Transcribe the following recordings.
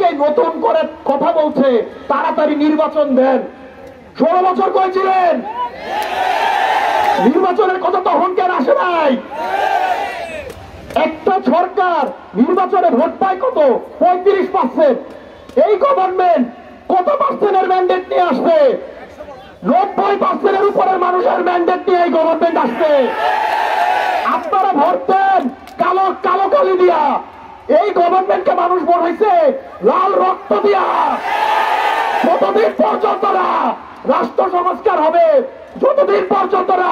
অনেকে নতুন করে কথা বলছে তাড়াতাড়ি নির্বাচন দেন। 16 বছর কইছিলেন নির্বাচনের কথা তখন কেন আসে নাই? একটা সরকার নির্বাচনে ভোট পায় কত? 35%। এই গভর্নমেন্ট কত পার্সেন্টের ম্যান্ডেট নিয়ে আসছে? 90%-এর উপরের মানুষের ম্যান্ডেট নিয়ে এই গভর্নমেন্ট আসছে। আপনারা ভোট দেন কালো কালো কালি দিয়া। এই গভর্নমেন্টকে মানুষ ভোট হয়েছে লাল রক্ত দিয়া। যতদিন পর্যন্ত না রাষ্ট্র সংস্কার হবে, যতদিন পর্যন্ত না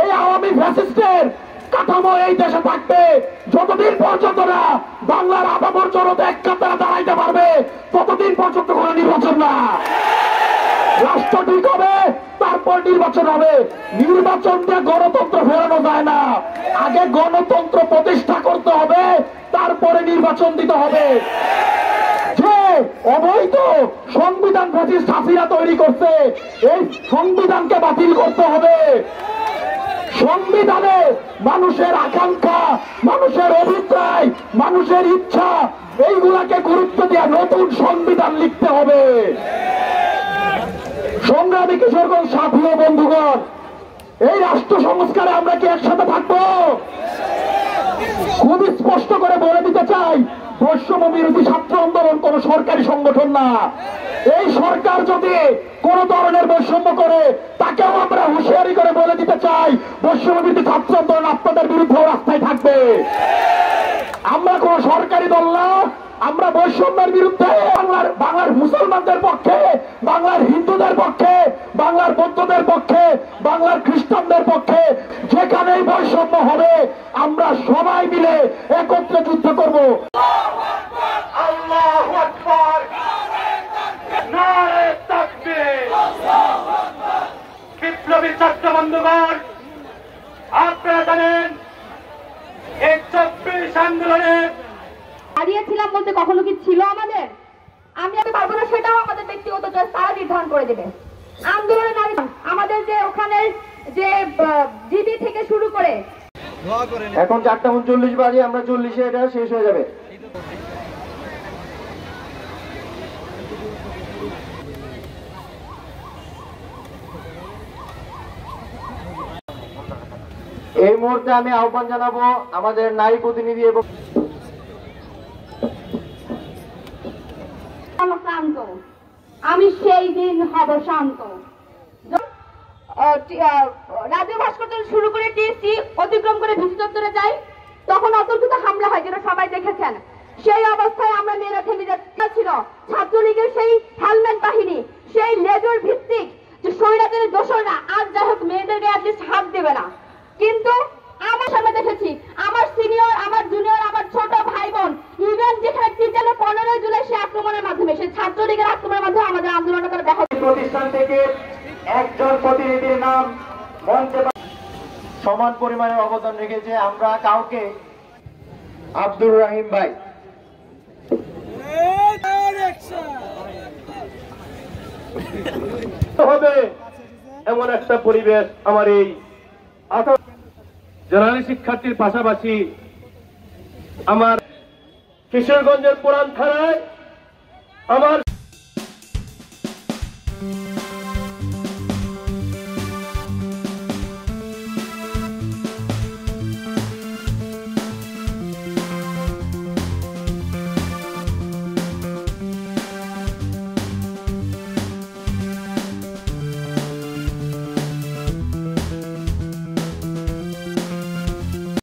এই আওয়ামী ফ্যাসিস্টের কাঠামো এই দেশে থাকবে, যতদিন পর্যন্ত না বাংলার আপামর জনতা এক কাতারে দাঁড়াইতে পারবে, ততদিন পর্যন্ত কোনো নির্বাচন না। রাষ্ট্র ঠিক হবে, তারপর নির্বাচন হবে। নির্বাচন দিয়ে গণতন্ত্র ফেরানো যায় না। আগে গণতন্ত্র প্রতিষ্ঠা করতে হবে, তারপরে নির্বাচন দিতে হবে। যে অবৈধ সংবিধান ফ্যাসিস্ট হাসিনা তৈরি করছে, এই সংবিধানকে বাতিল করতে হবে। সংবিধানে মানুষের আকাঙ্ক্ষা, মানুষের অভিপ্রায়, মানুষের ইচ্ছা, এইগুলাকে গুরুত্ব দিয়ে নতুন সংবিধান লিখতে হবে। সংগ্রামী কিশোরগঞ্জ সাথী ও বন্ধুগণ, এই রাষ্ট্র সংস্কারে আমরা কি একসাথে থাকবো? খুব স্পষ্ট করে বলে দিতে চাই, বৈষম্য বিরোধী ছাত্র আন্দোলন কোন সরকারি সংগঠন না। এই সরকার যদি কোন ধরনের বৈষম্য করে, তাকেও আমরা হুঁশিয়ারি করে বলে দিতে চাই, বৈষম্য বিরোধী ছাত্র আন্দোলন আপনাদের বিরুদ্ধে রাস্তায় থাকবে। আমরা কোন সরকারি দল না, আমরা বৈষম্যের বিরুদ্ধে, বাংলার মুসলমানদের পক্ষে, বাংলার হিন্দুদের পক্ষে, বাংলার বৌদ্ধদের পক্ষে, বাংলার খ্রিস্টানদের পক্ষে। যেখানেই বৈষম্য হবে আমরা সবাই মিলে একত্রে যুদ্ধ করব। আল্লাহু আকবার, নারে তাকবীর। বিপ্লবী ছাত্র বন্ধুগণ, আপনারা জানেন এই 24 আন্দোলনে হারিয়েছিলাম বলতে কখনো কি ছিল আমাদের? আমি পারবো না, সেটাও আমাদের ব্যক্তিগত চয়েস তারা নির্ধারণ করে দেবে। আন্দোলনে নারী আমাদের যে ওখানে যে জিবি থেকে শুরু করে এখন 4:39 বাজে, আমরা 40-এ এটা শেষ হয়ে যাবে। এই মুহূর্তে আমি আহ্বান জানাবো আমাদের নারী প্রতিনিধি এবং শান্ত, আমি সেই দিন হব শান্ত। রাজ্য ভাস্কর্য শুরু করে টিএসসি অতিক্রম করে ভিসি চত্বরে যাই, তখন অতর্কিত হামলা হয়, যেটা সবাই দেখেছেন। সেই অবস্থায় আমরা মেয়েরা থেমে যাচ্ছিল। ছাত্রলীগের সেই হেলমেট বাহিনী, সেই লেজর ভিত্তিক যে স্বৈরাচারের দোসররা আজ যাই হোক মেয়েদেরকে অ্যাটলিস্ট হাত দেবে না। কিন্তু আমার সামনে দেখেছি আমার সিনিয়র, আমার জুনিয়র, আমার ছোট ভাই বোন, ইভেন যেখানে টিচারে 15 জুলাই সে আক্রমণের মাধ্যমে, সে ছাত্রলীগের আক্রমণের মাধ্যমে আমাদের আন্দোলনটা করে দেখা। প্রতিষ্ঠান থেকে একজন প্রতিনিধির নাম মঞ্চে সমান পরিমাণে অবদান রেখেছে। আমরা কাউকে আব্দুর রহিম ভাই হবে এমন একটা পরিবেশ আমার এই জেনারেল শিক্ষার্থীর পাশাপাশি আমার কিশোরগঞ্জের পুরান থানায় আমার